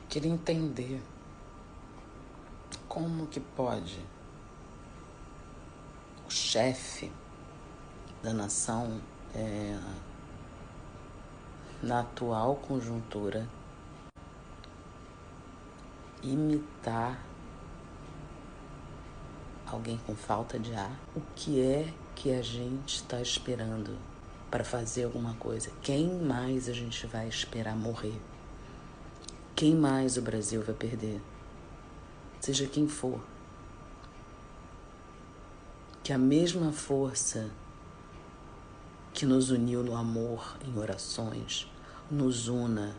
Queria entender como que pode o chefe da nação, na atual conjuntura, imitar alguém com falta de ar. O que é que a gente está esperando para fazer alguma coisa? Quem mais a gente vai esperar morrer? Quem mais o Brasil vai perder? Seja quem for. Que a mesma força que nos uniu no amor, em orações, nos una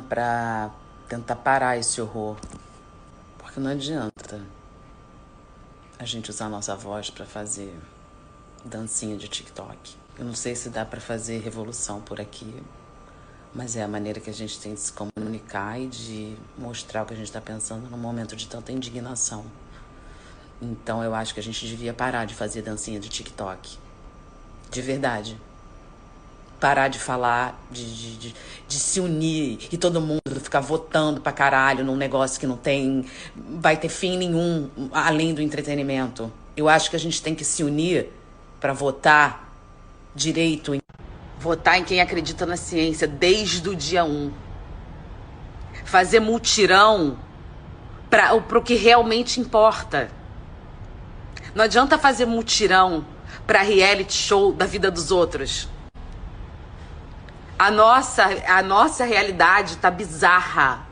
para tentar parar esse horror. Porque não adianta a gente usar a nossa voz para fazer dancinha de TikTok. Eu não sei se dá para fazer revolução por aqui, mas é a maneira que a gente tem de se comunicar e de mostrar o que a gente está pensando num momento de tanta indignação. Então eu acho que a gente devia parar de fazer dancinha de TikTok. De verdade. Parar de falar, de se unir e todo mundo ficar votando pra caralho num negócio que não vai ter fim nenhum além do entretenimento. Eu acho que a gente tem que se unir pra votar direito, votar em quem acredita na ciência desde o dia 1. Fazer mutirão pro que realmente importa. Não adianta fazer mutirão pra reality show da vida dos outros. A nossa realidade tá bizarra.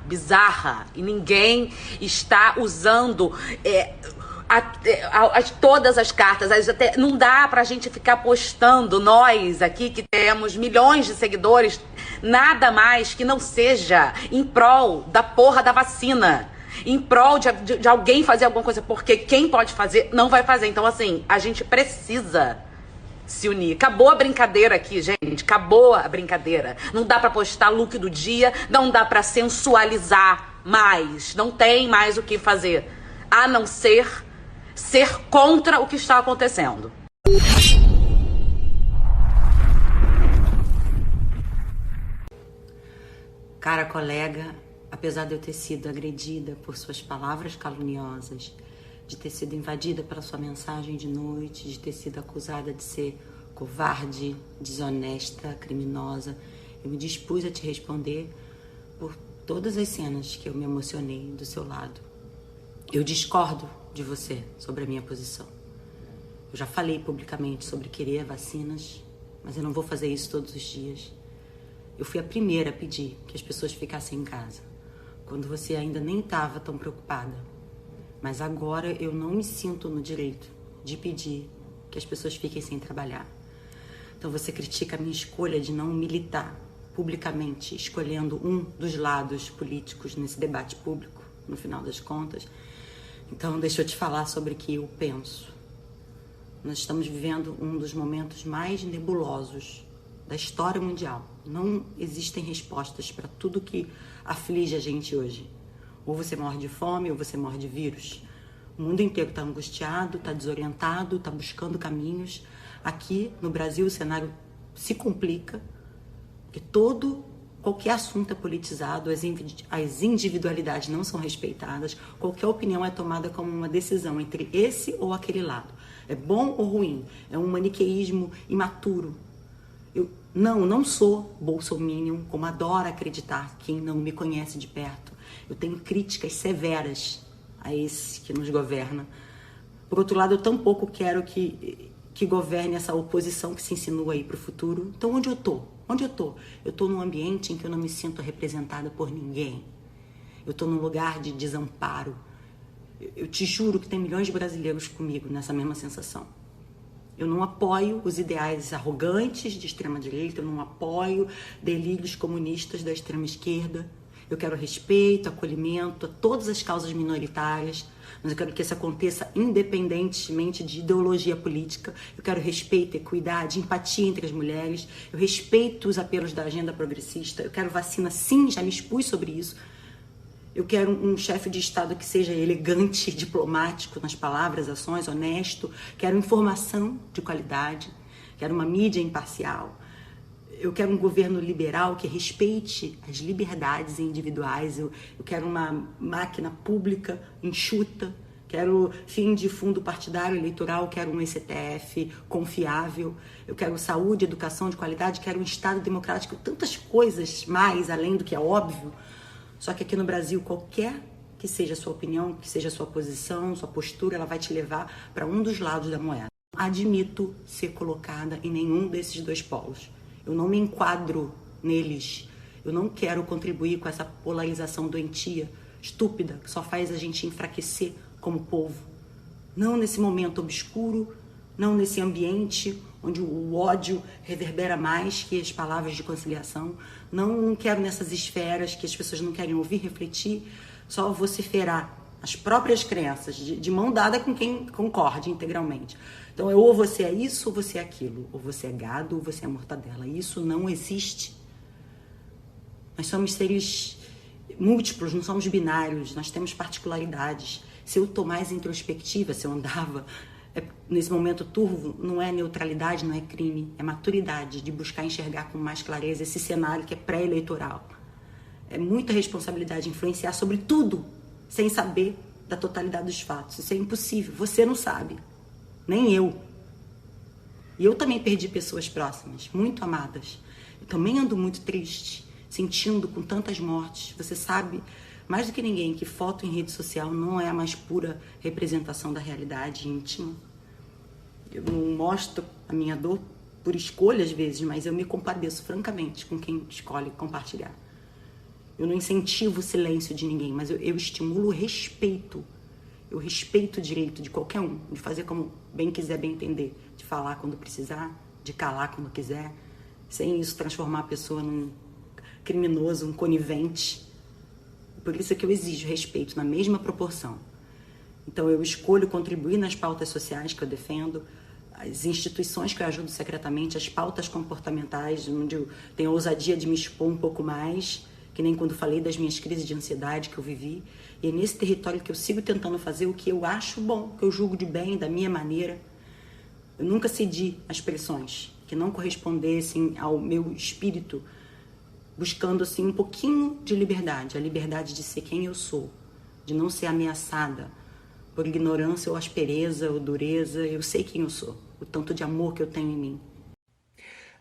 E ninguém está usando todas as cartas. Até não dá pra gente ficar postando, nós aqui que temos milhões de seguidores, nada mais que não seja em prol da porra da vacina. Em prol de alguém fazer alguma coisa, porque quem pode fazer, não vai fazer. Então, assim, a gente precisa se unir. Acabou a brincadeira aqui, gente. Acabou a brincadeira. Não dá pra postar look do dia, não dá pra sensualizar mais. Não tem mais o que fazer, a não ser contra o que está acontecendo. Cara colega, apesar de eu ter sido agredida por suas palavras caluniosas, de ter sido invadida pela sua mensagem de noite, de ter sido acusada de ser covarde, desonesta, criminosa, eu me dispus a te responder por todas as cenas que eu me emocionei do seu lado. Eu discordo de você sobre a minha posição. Eu já falei publicamente sobre querer vacinas, mas eu não vou fazer isso todos os dias. Eu fui a primeira a pedir que as pessoas ficassem em casa, quando você ainda nem estava tão preocupada. Mas agora eu não me sinto no direito de pedir que as pessoas fiquem sem trabalhar. Então você critica a minha escolha de não militar publicamente, escolhendo um dos lados políticos nesse debate público, no final das contas. Então deixa eu te falar sobre o que eu penso. Nós estamos vivendo um dos momentos mais nebulosos da história mundial. Não existem respostas para tudo que aflige a gente hoje. Ou você morre de fome, ou você morre de vírus. O mundo inteiro está angustiado, está desorientado, está buscando caminhos. Aqui no Brasil o cenário se complica, porque qualquer assunto é politizado, as individualidades não são respeitadas, qualquer opinião é tomada como uma decisão entre esse ou aquele lado. É bom ou ruim? É um maniqueísmo imaturo. Eu não sou bolsominion, como adora acreditar quem não me conhece de perto. Eu tenho críticas severas a esse que nos governa. Por outro lado, eu tampouco quero que governe essa oposição que se insinua aí para o futuro. Então, onde eu tô? Eu tô num ambiente em que eu não me sinto representada por ninguém. Eu tô num lugar de desamparo. Eu te juro que tem milhões de brasileiros comigo nessa mesma sensação. Eu não apoio os ideais arrogantes de extrema-direita, eu não apoio delírios comunistas da extrema-esquerda. Eu quero respeito, acolhimento a todas as causas minoritárias, mas eu quero que isso aconteça independentemente de ideologia política. Eu quero respeito, equidade, empatia entre as mulheres. Eu respeito os apelos da agenda progressista. Eu quero vacina, sim, já me expus sobre isso. Eu quero um chefe de Estado que seja elegante, diplomático nas palavras, ações, honesto. Quero informação de qualidade. Quero uma mídia imparcial. Eu quero um governo liberal que respeite as liberdades individuais. Eu quero uma máquina pública enxuta. Quero fim de fundo partidário eleitoral. Quero um STF confiável. Eu quero saúde, educação de qualidade. Quero um Estado democrático. Tantas coisas mais além do que é óbvio. Só que aqui no Brasil, qualquer que seja a sua opinião, que seja a sua posição, sua postura, ela vai te levar para um dos lados da moeda. Admito ser colocada em nenhum desses dois polos. Eu não me enquadro neles. Eu não quero contribuir com essa polarização doentia, estúpida, que só faz a gente enfraquecer como povo. Não nesse momento obscuro, não nesse ambiente onde o ódio reverbera mais que as palavras de conciliação. Não quero nessas esferas que as pessoas não querem ouvir, refletir, só vociferar as próprias crenças, de mão dada com quem concorde integralmente. Então, ou você é isso, ou você é aquilo. Ou você é gado, ou você é mortadela. Isso não existe. Nós somos seres múltiplos, não somos binários, nós temos particularidades. Se eu estou mais introspectiva, se eu andava nesse momento turvo, não é neutralidade, não é crime, é maturidade de buscar enxergar com mais clareza esse cenário que é pré-eleitoral. É muita responsabilidade influenciar sobre tudo sem saber da totalidade dos fatos. Isso é impossível, você não sabe, nem eu. E eu também perdi pessoas próximas, muito amadas. Eu também ando muito triste, sentindo com tantas mortes. Você sabe mais do que ninguém que foto em rede social não é a mais pura representação da realidade íntima. Eu não mostro a minha dor por escolha às vezes, mas eu me compadeço francamente com quem escolhe compartilhar. Eu não incentivo o silêncio de ninguém, mas eu estimulo o respeito. Eu respeito o direito de qualquer um, de fazer como bem quiser, bem entender, de falar quando precisar, de calar quando quiser, sem isso transformar a pessoa num criminoso, um conivente. Por isso é que eu exijo respeito na mesma proporção. Então eu escolho contribuir nas pautas sociais que eu defendo, as instituições que eu ajudo secretamente, as pautas comportamentais, onde eu tenho a ousadia de me expor um pouco mais, que nem quando falei das minhas crises de ansiedade que eu vivi. E é nesse território que eu sigo tentando fazer o que eu acho bom, que eu julgo de bem, da minha maneira. Eu nunca cedi às pressões que não correspondessem ao meu espírito, buscando assim um pouquinho de liberdade, a liberdade de ser quem eu sou, de não ser ameaçada por ignorância ou aspereza ou dureza. Eu sei quem eu sou, o tanto de amor que eu tenho em mim.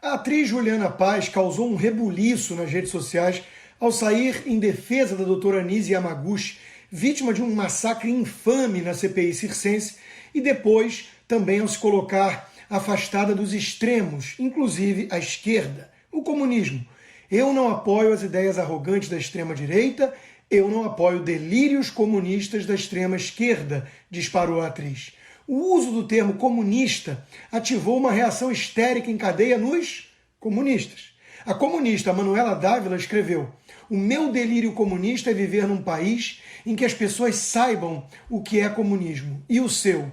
A atriz Juliana Paz causou um rebuliço nas redes sociais ao sair em defesa da doutora Nise Yamaguchi, vítima de um massacre infame na CPI circense, e depois também ao se colocar afastada dos extremos, inclusive a esquerda, o comunismo. Eu não apoio as ideias arrogantes da extrema-direita, eu não apoio delírios comunistas da extrema-esquerda, disparou a atriz. O uso do termo comunista ativou uma reação histérica em cadeia nos comunistas. A comunista Manuela Dávila escreveu: "O meu delírio comunista é viver num país em que as pessoas saibam o que é comunismo. E o seu?"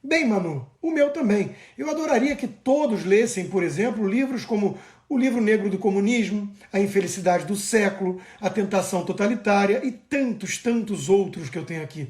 Bem, Manu, o meu também. Eu adoraria que todos lessem, por exemplo, livros como O Livro Negro do Comunismo, A Infelicidade do Século, A Tentação Totalitária e tantos outros que eu tenho aqui.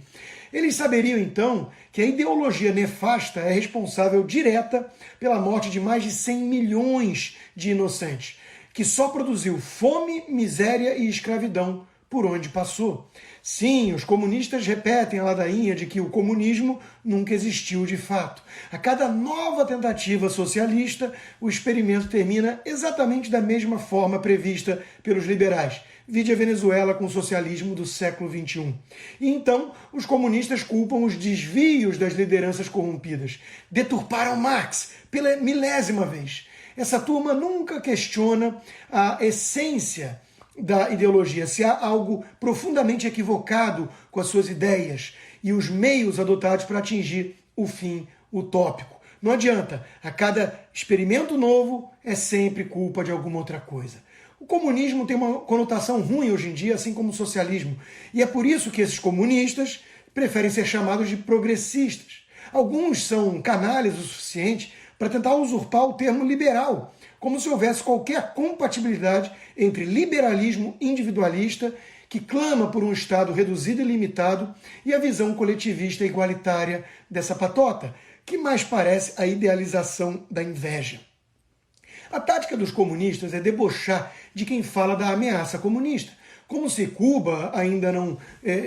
Eles saberiam, então, que a ideologia nefasta é responsável direta pela morte de mais de 100 milhões de inocentes, que só produziu fome, miséria e escravidão por onde passou. Sim, os comunistas repetem a ladainha de que o comunismo nunca existiu de fato. A cada nova tentativa socialista, o experimento termina exatamente da mesma forma prevista pelos liberais. Vide a Venezuela com o socialismo do século XXI. E então, os comunistas culpam os desvios das lideranças corrompidas. Deturparam Marx pela milésima vez. Essa turma nunca questiona a essência da ideologia, se há algo profundamente equivocado com as suas ideias e os meios adotados para atingir o fim utópico. Não adianta, a cada experimento novo é sempre culpa de alguma outra coisa. O comunismo tem uma conotação ruim hoje em dia, assim como o socialismo, e é por isso que esses comunistas preferem ser chamados de progressistas. Alguns são canalhas o suficiente para tentar usurpar o termo liberal, como se houvesse qualquer compatibilidade entre liberalismo individualista, que clama por um Estado reduzido e limitado, e a visão coletivista e igualitária dessa patota, que mais parece a idealização da inveja. A tática dos comunistas é debochar de quem fala da ameaça comunista, como se Cuba ainda não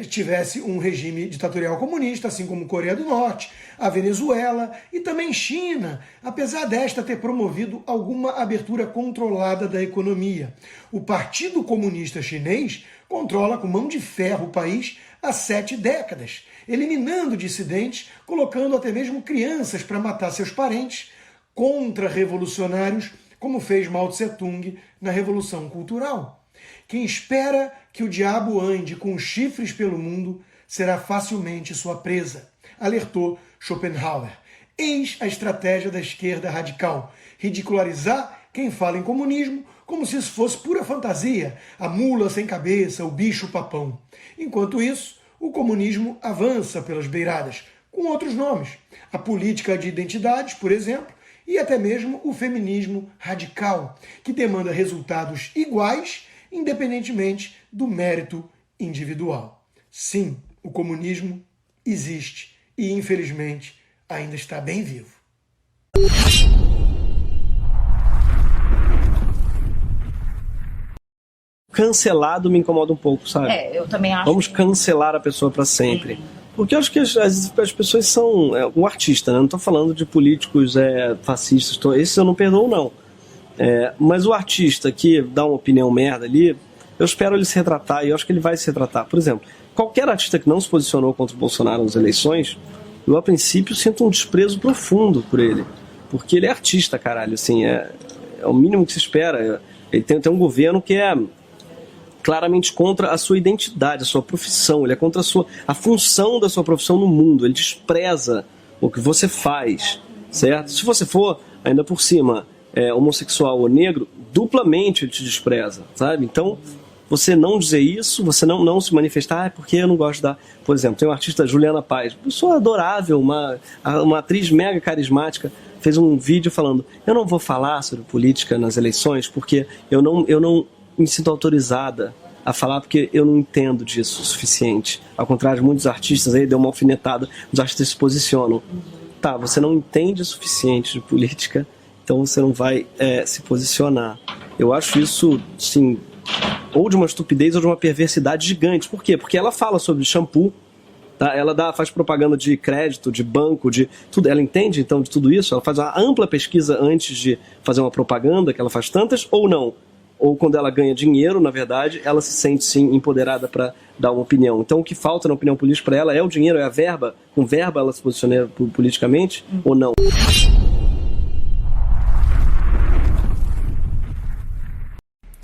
tivesse um regime ditatorial comunista, assim como Coreia do Norte, a Venezuela e também China, apesar desta ter promovido alguma abertura controlada da economia. O Partido Comunista Chinês controla com mão de ferro o país há 7 décadas, eliminando dissidentes, colocando até mesmo crianças para matar seus parentes, contra-revolucionários, como fez Mao Tse-tung na Revolução Cultural. Quem espera que o diabo ande com chifres pelo mundo será facilmente sua presa, alertou Schopenhauer. Eis a estratégia da esquerda radical: ridicularizar quem fala em comunismo como se isso fosse pura fantasia, a mula sem cabeça, o bicho papão. Enquanto isso, o comunismo avança pelas beiradas, com outros nomes. A política de identidades, por exemplo, e até mesmo o feminismo radical, que demanda resultados iguais, independentemente do mérito individual. Sim, o comunismo existe e, infelizmente, ainda está bem vivo. Cancelado me incomoda um pouco, sabe? Eu também acho. Vamos cancelar a pessoa para sempre. Sim. Porque eu acho que as pessoas são um artista, né? Não estou falando de políticos fascistas, esses eu não perdoo, não. Mas o artista que dá uma opinião merda ali, eu espero ele se retratar, e eu acho que ele vai se retratar. Por exemplo, qualquer artista que não se posicionou contra o Bolsonaro nas eleições, eu a princípio sinto um desprezo profundo por ele. Porque ele é artista, caralho, assim, é o mínimo que se espera. Ele tem um governo que é claramente contra a sua identidade, a sua profissão, ele é contra a função da sua profissão no mundo, ele despreza o que você faz, certo? Se você for, ainda por cima, homossexual ou negro, duplamente ele te despreza, sabe? Então, você não dizer isso, você não se manifestar, porque eu não gosto da... Por exemplo, tem uma artista, Juliana Paz, pessoa adorável, uma atriz mega carismática, fez um vídeo falando: eu não vou falar sobre política nas eleições porque eu não me sinto autorizada a falar porque eu não entendo disso o suficiente. Ao contrário de muitos artistas aí, deu uma alfinetada, os artistas se posicionam. Tá, você não entende o suficiente de política, então você não vai se posicionar. Eu acho isso, sim, ou de uma estupidez ou de uma perversidade gigante. Por quê? Porque ela fala sobre shampoo, tá? Ela faz propaganda de crédito, de banco, de tudo. Ela entende, então, de tudo isso? Ela faz uma ampla pesquisa antes de fazer uma propaganda, que ela faz tantas, ou não? Ou quando ela ganha dinheiro, na verdade, ela se sente, sim, empoderada para dar uma opinião. Então, o que falta na opinião política para ela é o dinheiro, é a verba. Com verba ela se posiciona politicamente ou não?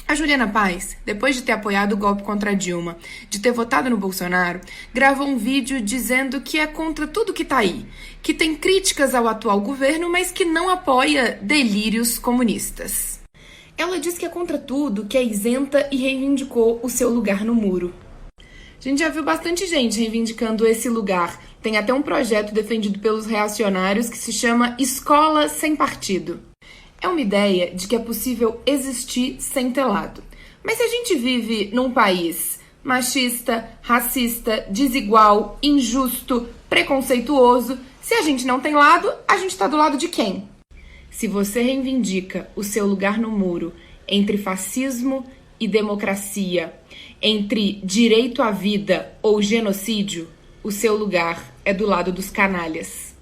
A Juliana Paz, depois de ter apoiado o golpe contra Dilma, de ter votado no Bolsonaro, gravou um vídeo dizendo que é contra tudo que tá aí, que tem críticas ao atual governo, mas que não apoia delírios comunistas. Ela diz que é contra tudo, que é isenta e reivindicou o seu lugar no muro. A gente já viu bastante gente reivindicando esse lugar. Tem até um projeto defendido pelos reacionários que se chama Escola Sem Partido. É uma ideia de que é possível existir sem ter lado. Mas se a gente vive num país machista, racista, desigual, injusto, preconceituoso, se a gente não tem lado, a gente está do lado de quem? Se você reivindica o seu lugar no muro entre fascismo e democracia, entre direito à vida ou genocídio, o seu lugar é do lado dos canalhas.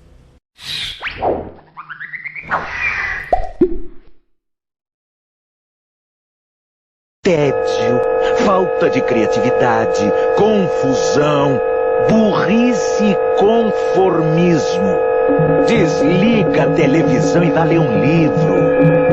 Tédio, falta de criatividade, confusão, burrice e conformismo. Desliga a televisão e vai ler um livro.